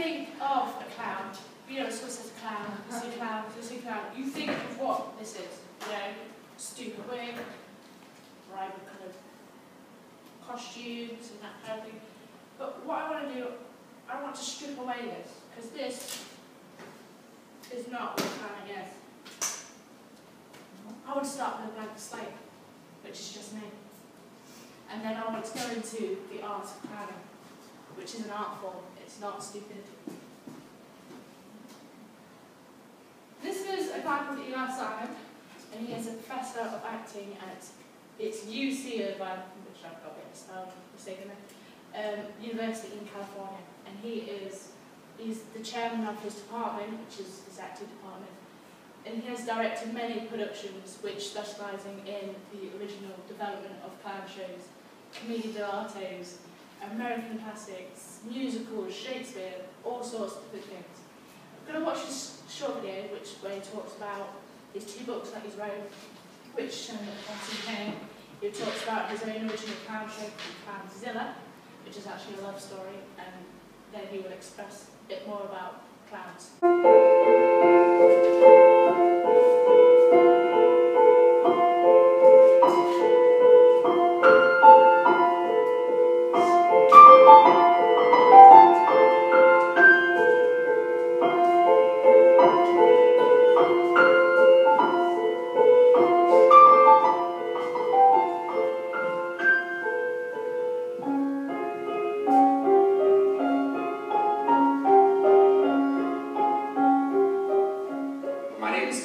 think of a clown, you know, someone says a clown, you see a clown, you see a clown, you think of what this is, you know, stupid wig, bright kind of costumes and that kind of thing. But what I want to do, I want to strip away this, because this is not what clowning is. I want to start with a blank slate, which is just me. And then I want to go into the art of clowning, which is an art form, it's not stupidity. This is a guy called Eli Simon, and he is a professor of acting at UC Irvine, which I've got a bit mistaken there, University in California. And he's the chairman of his department, which is his acting department. And he has directed many productions which specialising in the original development of clown shows, commedia dell'arte, American classics, musicals, Shakespeare, all sorts of good things. I'm going to watch this short video where he talks about his 2 books that he's wrote, which he talks about his own original clown show called Clownzilla, which is actually a love story, and then he will express a bit more about clowns.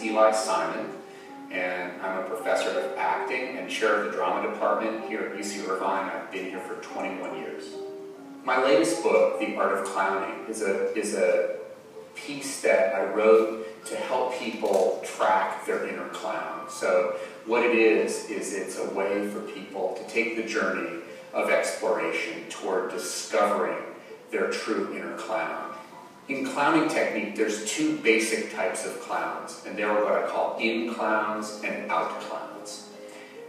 Eli Simon, and I'm a professor of acting and chair of the drama department here at UC Irvine. I've been here for 21 years. My latest book, The Art of Clowning, is a piece that I wrote to help people track their inner clown. So what it is it's a way for people to take the journey of exploration toward discovering their true inner clown. In clowning technique, there's 2 basic types of clowns, and they're what I call in clowns and out clowns.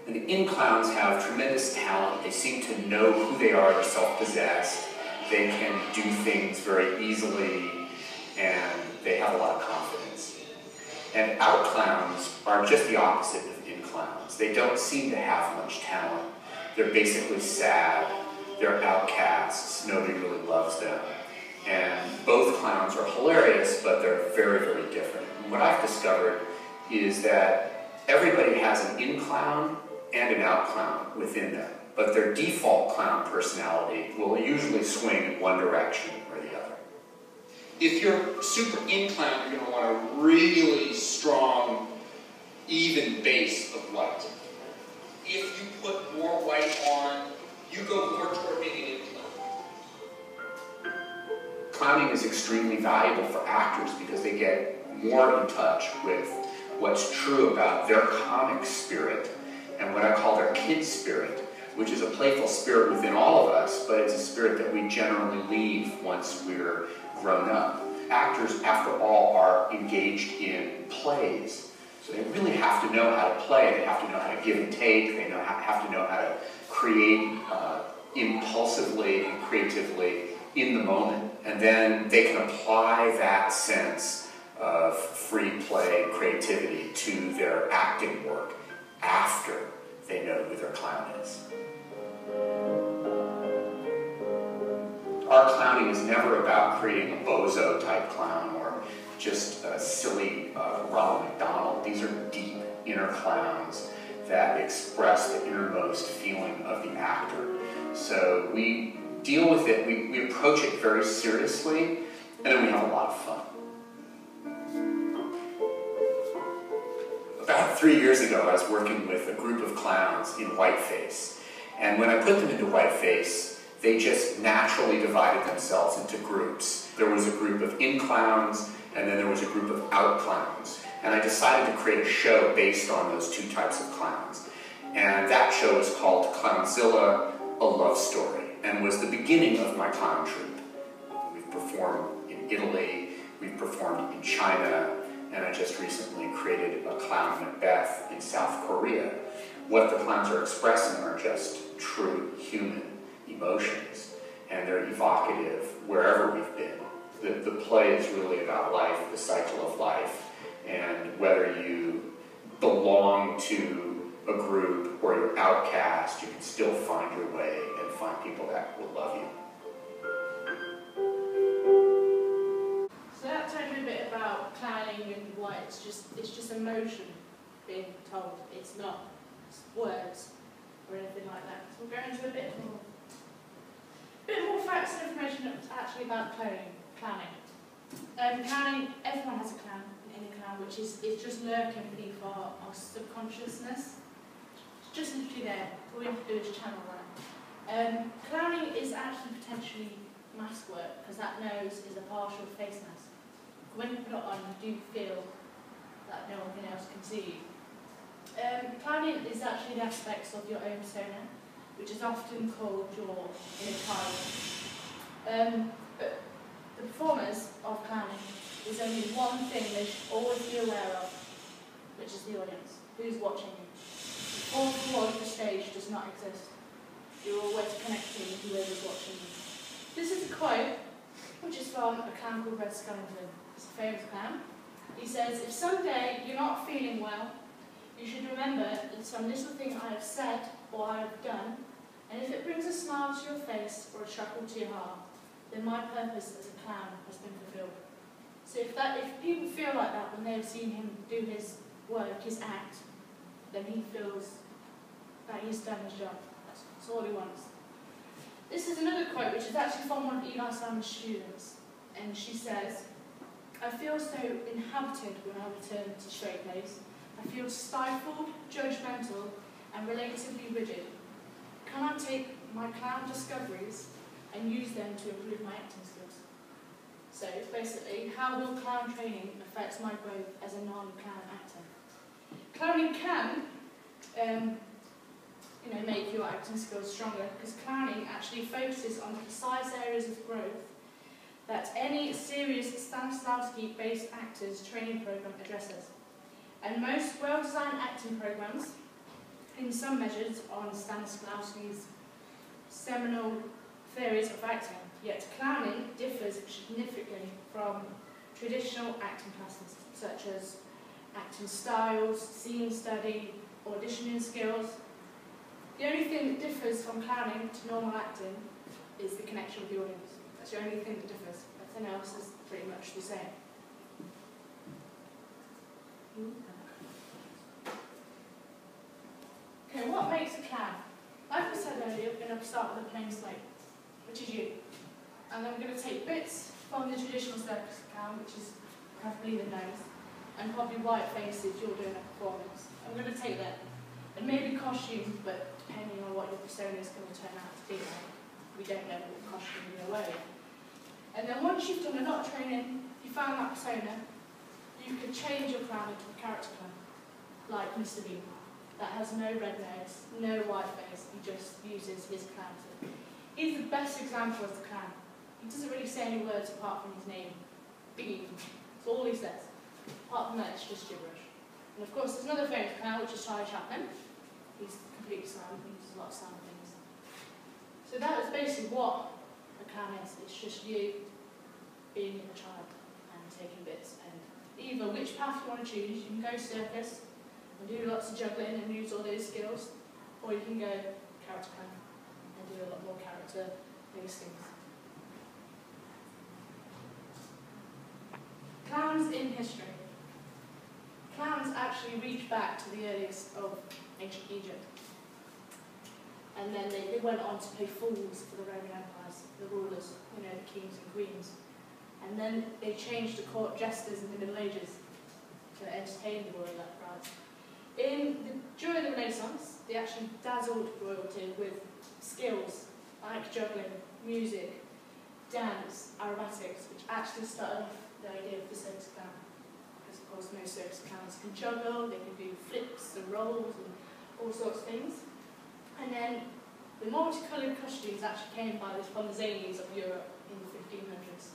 And the in clowns have tremendous talent. They seem to know who they are. They're self-possessed. They can do things very easily, and they have a lot of confidence. And out clowns are just the opposite of in clowns. They don't seem to have much talent. They're basically sad. They're outcasts. Nobody really loves them. And both clowns are hilarious, but they're very, very different. And what I've discovered is that everybody has an in clown and an out clown within them, but their default clown personality will usually swing in one direction or the other. If you're super in clown, you're going to want a really strong, even base of white. If you put more white on, you go more toward being an in clown. Clowning is extremely valuable for actors because they get more in touch with what's true about their comic spirit and what I call their kid spirit, which is a playful spirit within all of us, but it's a spirit that we generally leave once we're grown up. Actors, after all, are engaged in plays, so they really have to know how to play. They have to know how to give and take. They have to know how to create impulsively and creatively in the moment, and then they can apply that sense of free play and creativity to their acting work after they know who their clown is. Our clowning is never about creating a bozo type clown or just a silly Ronald McDonald. These are deep inner clowns that express the innermost feeling of the actor. So we deal with it, we approach it very seriously, and then we have a lot of fun. About 3 years ago, I was working with a group of clowns in whiteface, and when I put them into whiteface, they just naturally divided themselves into groups. There was a group of in clowns, and then there was a group of out clowns, and I decided to create a show based on those 2 types of clowns. And that show is called Clownzilla, A Love Story, and was the beginning of my clown troupe. We've performed in Italy, we've performed in China, and I just recently created a Clown Macbeth in South Korea. What the clowns are expressing are just true human emotions, and they're evocative wherever we've been. The play is really about life, the cycle of life, and whether you belong to a group or you're outcast, you can still find your way and find people that will love you. So that told me a bit about clowning and why it's just emotion being told. It's not words or anything like that. So we'll go into a bit more facts and information actually about clowning. Clowning, everyone has a clown, an inner clown, which is just lurking beneath our subconsciousness. It's just literally there. All we have to do is channel that. Clowning is actually potentially mask work, because that nose is a partial face mask. When you put it on, you do feel that no one else can see you. Clowning is actually the aspects of your own persona, which is often called your inner child. But the performers of clowning, there's only one thing they should always be aware of, which is the audience. Who's watching you? The fourth wall of the stage does not exist. You're always connecting with whoever's watching you. This is a quote, which is from a clown called Red Skellington. He's a famous clown. He says, "If someday you're not feeling well, you should remember that some little thing I have said or I have done, and if it brings a smile to your face or a chuckle to your heart, then my purpose as a clown has been fulfilled." So if people feel like that when they've seen him do his work, his act, then he feels that he's done his job. That's all he wants. This is another quote, which is actually from one of Eli Simon's students, and she says, "I feel so inhabited when I return to straight place. I feel stifled, judgmental, and relatively rigid. Can I take my clown discoveries and use them to improve my acting skills?" So basically, how will clown training affect my growth as a non-clown actor? Clowning can make your acting skills stronger, because clowning actually focuses on precise areas of growth that any serious Stanislavski-based actors training program addresses. And most well-designed acting programs, in some measures, on Stanislavski's seminal theories of acting. Yet clowning differs significantly from traditional acting classes, such as acting styles, scene study, auditioning skills. The only thing that differs from clowning to normal acting is the connection with the audience. That's the only thing that differs. Everything else is pretty much the same. Okay, what makes a clown? Like I said earlier, we're going to start with a plain slate, which is you. And then we're going to take bits from the traditional circus clown, which is preferably the nose, and probably white face if you're doing a performance. And we're going to take that. And maybe costumes, but depending on what your persona is going to turn out to be like, we don't know what costume you're going to wear. And then once you've done a lot of training, you found that persona, you could change your clown into a character clown, like Mr. Bean, that has no red nose, no white face, he just uses his clown. He's the best example of the clown. He doesn't really say any words apart from his name, Bean. That's all he says. Apart from that, it's just gibberish. And of course, there's another famous clown, which is Charlie Chaplin. He's completely silent, he uses a lot of silent things. So that is basically what a clown is. It's just you being a child and taking bits. And either which path you want to choose, you can go circus and do lots of juggling and use all those skills, or you can go character clown and do a lot more character-based things. Clowns in history. Clowns actually reach back to the earliest of ancient Egypt. And then they went on to play fools for the Roman empires, the rulers, the kings and queens. And then they changed to court jesters in the Middle Ages to entertain the royal crowds. During the Renaissance, they actually dazzled royalty with skills like juggling, music, dance, aerobatics, which actually started off the idea of the circus clown. Because of course most circus clowns can juggle, they can do flips and rolls and all sorts of things. And then the multicoloured costumes actually came from the zanies of Europe in the 1500s.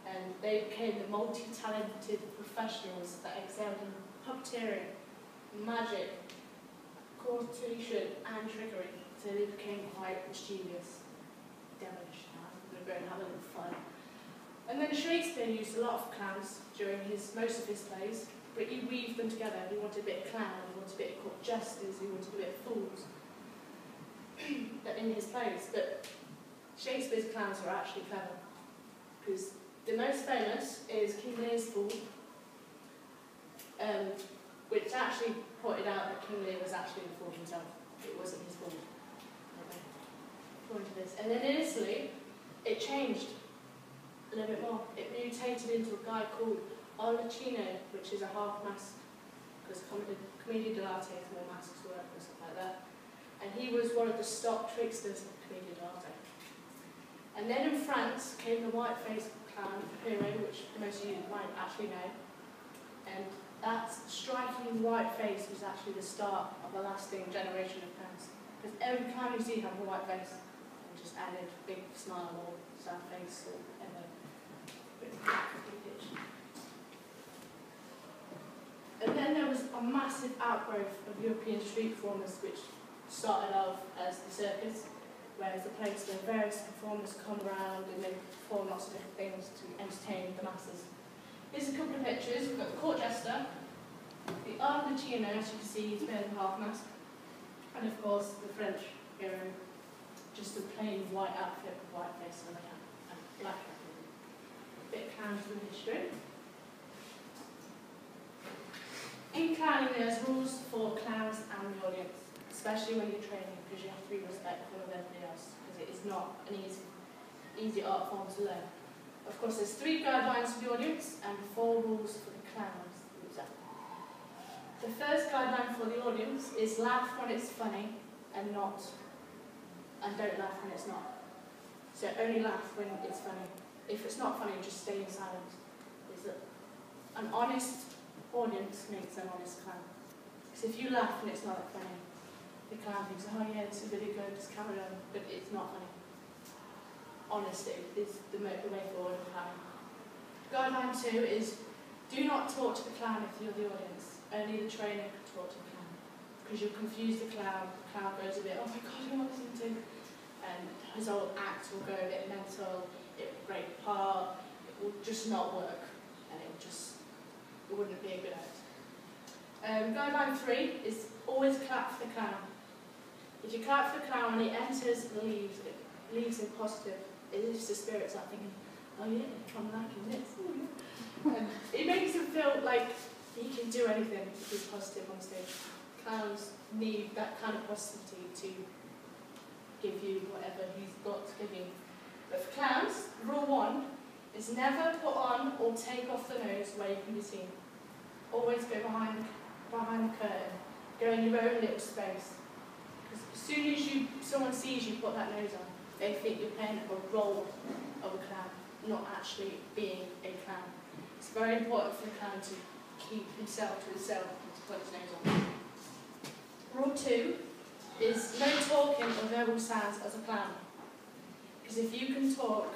And they became the multi-talented professionals that excelled in puppeteering, magic, courtisanship and trickery. So they became quite mischievous, devilish. I'm going to go and have a little fun. And then Shakespeare used a lot of clowns during most of his plays, but he weaved them together. He wanted a bit of clown, he wanted a bit of court jesters, he wanted a bit of fools in his plays. But Shakespeare's clowns were actually clever, because the most famous is King Lear's Fool, which actually pointed out that King Lear was actually the fool himself. It wasn't his fault. According to this. And then in Italy, it changed a little bit more. It mutated into a guy called Olacino, which is a half mask, because Commedia dell'arte is more masks work and stuff like that. And he was one of the stock tricksters of Commedia dell'arte. And then in France came the white-faced clown, Hero, which most of you might actually know. And that striking white face was actually the start of a lasting generation of clowns. Because every clown you see have a white face, and just added a big smile or sad face or whatever. And then there was a massive outgrowth of European street performers, which started off as the circus, where it's a place where various performers come around and they perform lots of different things to entertain the masses. Here's a couple of pictures. We've got the court jester, the Arlecchino, as you can see, he's wearing a half mask, and of course the French hero, just a plain white outfit with white face and a black hat. A bit of clowns from history. In clowning, there's rules for clowns and the audience, especially when you're training, because you have to be respectful of everybody else, because it is not an easy art form to learn. Of course, there's 3 guidelines for the audience and 4 rules for the clowns. The first guideline for the audience is laugh when it's funny and don't laugh when it's not. So only laugh when it's funny. If it's not funny, just stay in silence. An honest audience makes an honest clown. Because if you laugh and it's not that funny, the clown thinks, oh yeah, this is really good, just carry on, but it's not funny. Honesty is the way forward in clowning. Guideline 2 is do not talk to the clown if you're the audience. Only the trainer can talk to the clown. Because you'll confuse the clown goes a bit, oh my god, who am I listening to? And his whole act will go a bit mental, it will break apart, it will just not work, and it wouldn't be a good act. Guideline 3 is always clap for the clown. If you clap for the clown when he enters and leaves, it leaves him positive. It lifts the spirits up thinking, oh yeah, I'm liking this. And it makes him feel like he can do anything if he's positive on stage. Clowns need that kind of positivity to give you whatever he's got to give you. But for clowns, rule 1 is never put on or take off the nose where you can be seen. Always go behind the curtain. Go in your own little space. Because as soon as someone sees you put that nose on, they think you're playing a role of a clown, not actually being a clown. It's very important for the clown to keep himself to himself and to put his nose on. Rule 2 is no talking or verbal sounds as a clown. Because if you can talk,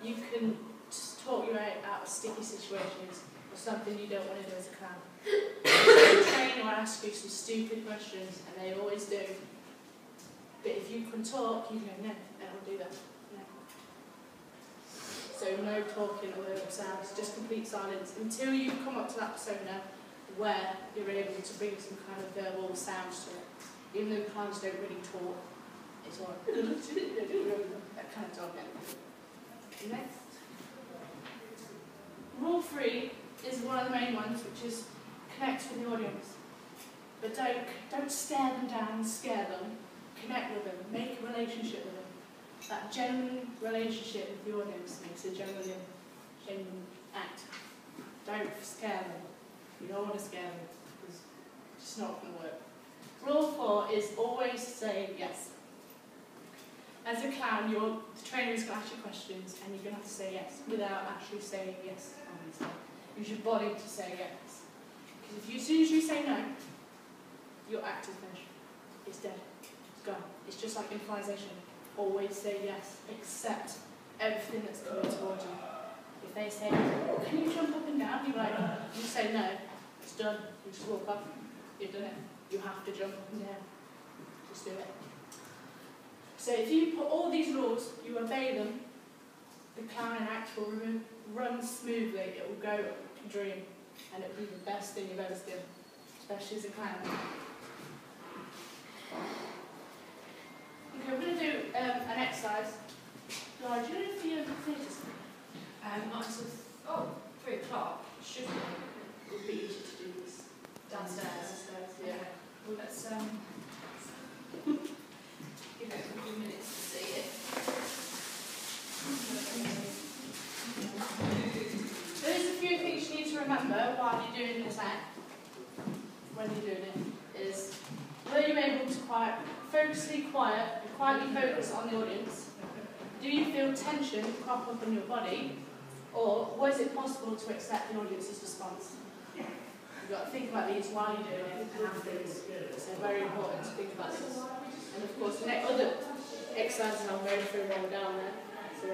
you can just talk your way out of sticky situations or something you don't want to do as a clown. The trainer will ask you some stupid questions, and they always do. But if you can talk, you go, no, I don't do that. No. So no talking or verbal sounds, just complete silence until you come up to that persona where you're able to bring some kind of verbal sounds to it. Even though clowns don't really talk, it's all that kind of talking. Next. Rule 3 is one of the main ones, which is connect with the audience. But don't stare them down and scare them. Connect with them, make a relationship with them. That genuine relationship with the audience makes a genuine act. Don't scare them. You don't want to scare them, because it's just not going to work. Rule 4 is always say yes. As a clown, the trainer is going to ask you questions, and you're going to have to say yes without actually saying yes. Obviously. Use your body to say yes. Because as soon as you say no, your act is finished. It's dead. It's gone. It's just like improvisation. Always say yes. Accept everything that's coming towards you. If they say, oh, can you jump up and down? You're like, you say no. It's done. You just walk up. You've done it. You have to jump up and down. Just do it. So if you put all these rules, you obey them, the clowning act will run smoothly, it will go like a dream, and it will be the best thing you've ever seen, especially as a clown. Okay, we're going to do an exercise. Laura, do you know if you're theatre? Not until 3 o'clock. Should be. It would be easier to do this Downstairs. yeah. Well, let's give it a few minutes to see it. There's a few things you need to remember while you're doing this act, when you're doing it, is were you able to quietly focus on the audience? Do you feel tension crop up in your body? Or was it possible to accept the audience's response? You've got to think about these while you're doing it and afterwards. So very important to think about this. And of course, the next other exercises I'll go through while we're down there. So